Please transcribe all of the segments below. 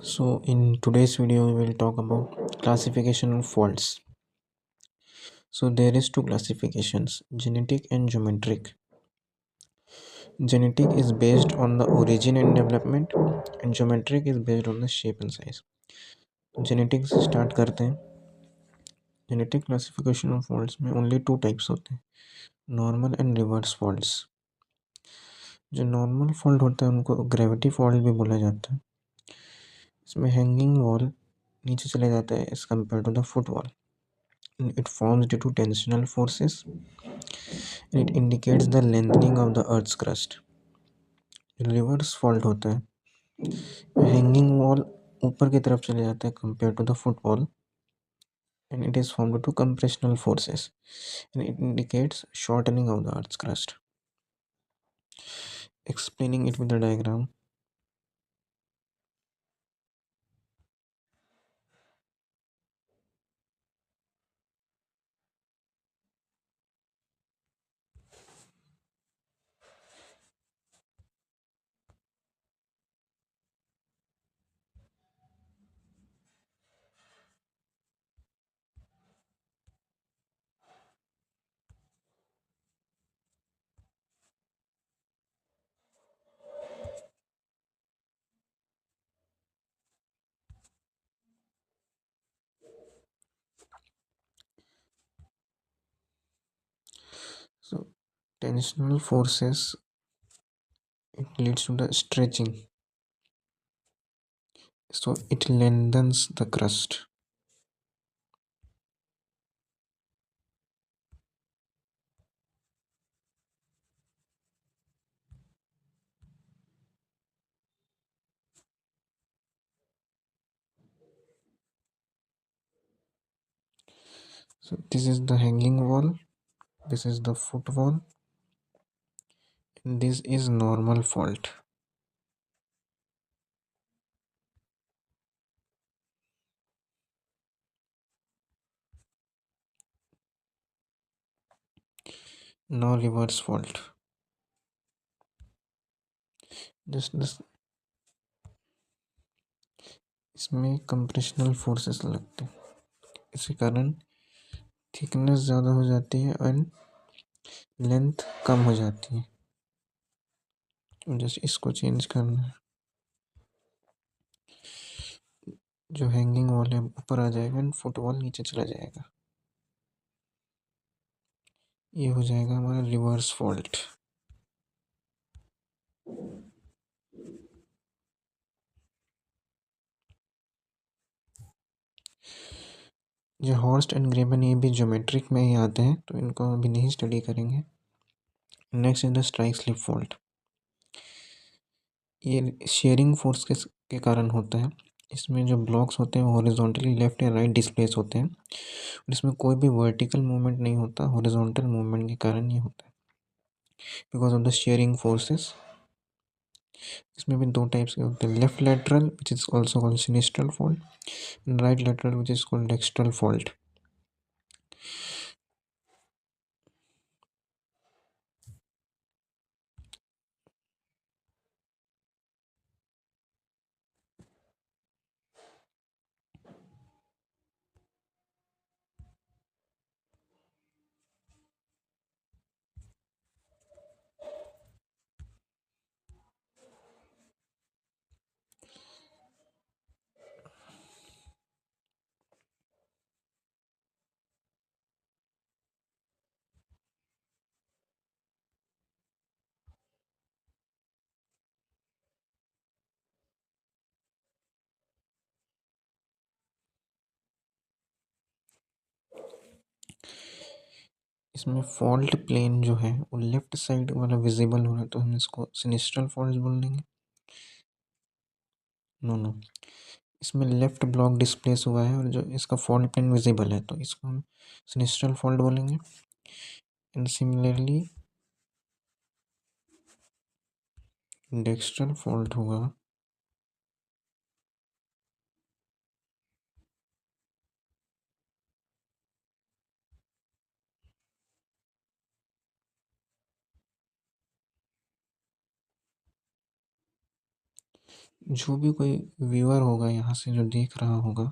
So in today's video we will talk about classification of faults. So there is two classifications, genetic and geometric. Genetic is based on the origin and development and geometric is based on the shape and size. Genetic से start करते हैं. Genetic classification of faults में only two types होते हैं, normal and reverse faults. जो normal fault होता है उनको ग्रेविटी फॉल्ट भी बोला जाता है. इसमें हैंगिंग वॉल नीचे चले जाता है as compare to the foot wall. It forms due to tensional forces. It indicates the lengthening of the Earth's crust. Reverse fault होता है, हैंगिंग वॉल ऊपर की तरफ चले जाता है compare to the foot wall and it is formed due to compressional forces and it indicates shortening of the Earth's crust. Explaining it with the diagram. So tensional forces, it leads to the stretching, so it lengthens the crust. So this is the hanging wall, this is the foot wall, and this is normal fault. Now reverse fault. Just इसमें compressional forces लगते हैं, इसी कारण thickness ज़्यादा हो जाती है and length कम हो जाती है. जैसे इसको चेंज करना है, जो हैंगिंग वॉल है ऊपर आ जाएगा एंड फुट वॉल नीचे चला जाएगा. ये हो जाएगा हमारा रिवर्स फॉल्ट. जो हॉर्स्ट एंड ग्रेबन ये भी ज्योमेट्रिक में ही आते हैं, तो इनको अभी नहीं स्टडी करेंगे. Next is the strike slip fault. ये शेयरिंग फोर्स के कारण होता है. इसमें जो ब्लॉक्स होते हैं हॉरिजॉन्टली लेफ्ट या राइट डिस्प्लेस होते हैं और इसमें कोई भी वर्टिकल मूवमेंट नहीं होता, हॉरिजॉन्टल मूवमेंट के कारण ये होता है because of the shearing forces. इसमें भी दो टाइप्स के होते हैं, left lateral which is also called sinistral fault and right lateral which is called dextral fault. इसमें फॉल्ट प्लेन जो है वो लेफ्ट साइड वाला विजिबल हो रहा है तो हम इसको सिनिस्ट्रल फॉल्ट बोल देंगे. नो, इसमें लेफ्ट ब्लॉक डिस्प्लेस हुआ है और जो इसका फॉल्ट प्लेन विजिबल है तो इसको हम सिनिस्ट्रल फॉल्ट बोलेंगे. एंड सिमिलरली डेक्स्ट्रल फॉल्ट होगा जो भी कोई व्यूअर होगा यहाँ से जो देख रहा होगा,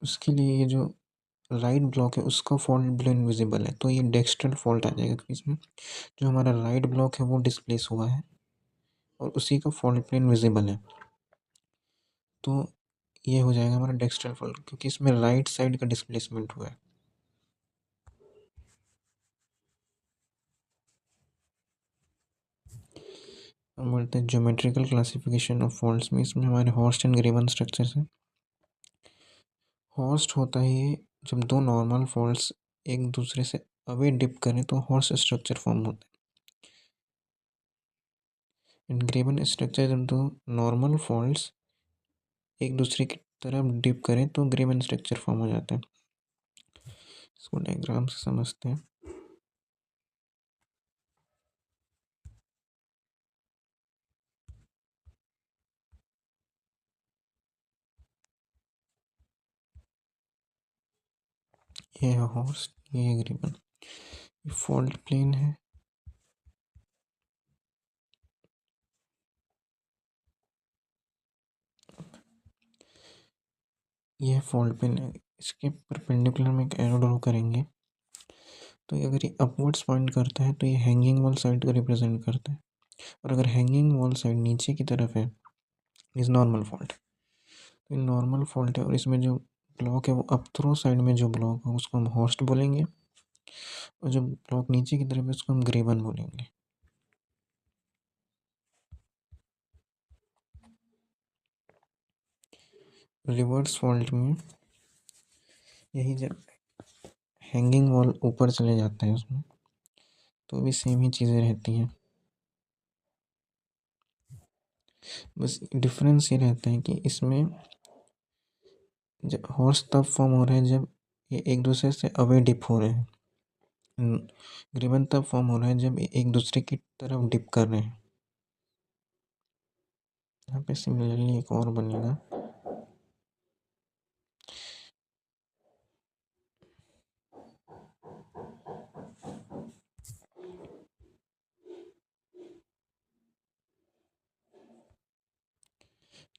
उसके लिए ये जो राइट ब्लॉक है उसका फॉल्ट प्लेन विजिबल है, तो ये डेक्स्ट्रल फॉल्ट आ जाएगा, क्योंकि इसमें जो हमारा राइट ब्लॉक है वो डिस्प्लेस हुआ है और उसी का फॉल्ट प्लेन विजिबल है। तो ये हो जाएगा हमारा डेक्स्ट्रल फॉल्ट, क्योंकि इसमें राइट साइड का डिस्प्लेसमेंट हुआ है। हम बोलते हैं ज्योमेट्रिकल क्लासिफिकेशन ऑफ फॉल्ट्स में, इसमें हमारे हॉर्स्ट एंड ग्रीवन स्ट्रक्चर्स हैं। हॉर्स्ट होता है ये जब दो नॉर्मल फॉल्ट्स एक दूसरे से अवे डिप करें तो हॉर्स्ट स्ट्रक्चर फॉर्म होता है। एंड ग्रीवन स्ट्रक्चर जब दो नॉर्मल फॉल्ट्स एक दूसरे की तरफ डिप करें तो ग्रीवन स्ट्रक्चर फॉर्म हो जाता है। इसको डायग्राम से समझते हैं। ये है हॉर्स्ट, ये है ग्रीवन, ये फॉल्ट प्लेन है। ये फॉल्ट प्लेन है, इसके परपेंडिकुलर में एक एरो ड्रॉ करेंगे तो ये अगर ये अपवर्ड्स पॉइंट करता है तो ये हैंगिंग वॉल साइड को रिप्रेजेंट करता है, और अगर हैंगिंग वॉल साइड नीचे की तरफ है इज नॉर्मल फॉल्ट। तो ये नॉर्मल फॉल्ट है और इसमें जो ब्लॉक है वो अप थ्रो साइड में जो ब्लॉक है उसको हम हॉस्ट बोलेंगे, और जो ब्लॉक नीचे की तरफ है उसको हम ग्रेवन बोलेंगे। रिवर्स फॉल्ट में यही जब हैंगिंग वॉल ऊपर चले जाता है उसमें तो भी सेम ही चीज़ें रहती हैं, बस डिफरेंस ये रहता है कि इसमें जब हॉर्स तब फॉर्म हो रहा है जब ये एक दूसरे से अवे डिप हो रहे हैं, ग्रीवन तब फॉर्म हो रहा है जब ये एक दूसरे की तरफ डिप कर रहे हैं। यहाँ पे सिमिलरली एक और बनेगा,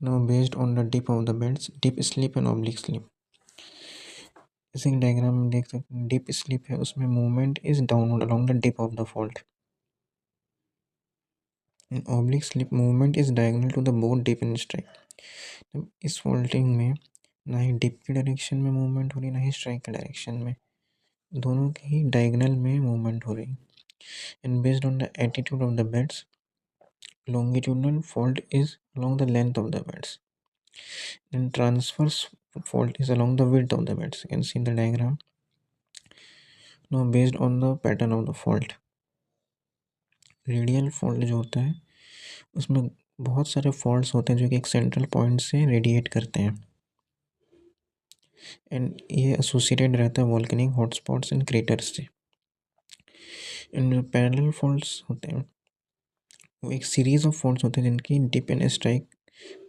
now based on the dip of the beds, dip slip and oblique slip। इसी डायग्राम में देख सकते हैं डिप स्लिप है, उसमें movement is downward along the dip of the fault, and oblique slip movement is diagonal to the both dip and strike। तो इस faulting में ना ही डिप की डायरेक्शन में मूवमेंट हो रही ना ही स्ट्राइक की डायरेक्शन में, दोनों की ही डायगोनल में मूवमेंट हो रही। And based on the attitude of the beds, longitudinal fault is along the length of the beds and transverse fault is along the width of the beds। You can see in the diagram। now based on the pattern of the fault, radial fault जो होता है उसमें बहुत सारे faults होते हैं जो कि एक सेंट्रल पॉइंट से रेडिएट करते हैं, एंड ये एसोसिएटेड रहता है वॉल्केनिक हॉटस्पॉट्स एंड क्रेटर्स से। एंड जो पैरेलल फॉल्ट्स होते हैं वो एक सीरीज ऑफ फॉल्ट्स होते हैं जिनकी डिप एंड स्ट्राइक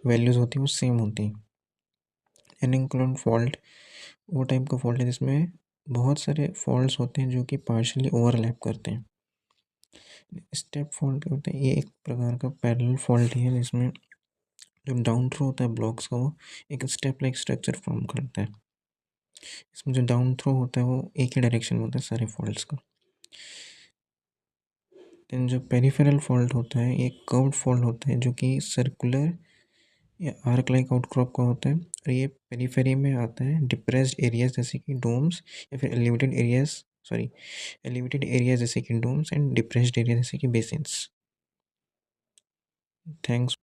वैल्यूज होती हैं वो सेम होती हैं। एनिंक्लोन फॉल्ट वो टाइप का फॉल्ट है जिसमें बहुत सारे फॉल्ट्स होते हैं जो कि पार्शियली ओवरलैप करते हैं। स्टेप फॉल्ट होते हैं, ये एक प्रकार का पैरेलल फॉल्ट ही है जिसमें जब डाउन थ्रो होता है ब्लॉक्स का वो एक स्टेप लाइक स्ट्रक्चर फॉर्म करता है। इसमें जो डाउन थ्रो होता है वो एक ही डायरेक्शन में होता है सारे फॉल्ट्स का। देन जो पेरिफेरल फॉल्ट होता है ये कर्व्ड फॉल्ट होता है जो कि सर्कुलर या आर्क लाइक आउटक्रॉप का होता है, और ये पेरीफेरी में आता है डिप्रेस्ड एरियाज जैसे कि डोम्स, या फिर एलिवेटेड एरियाज जैसे कि डोम्स एंड डिप्रेस्ड एरिया जैसे कि बेसिन्स। थैंक्स।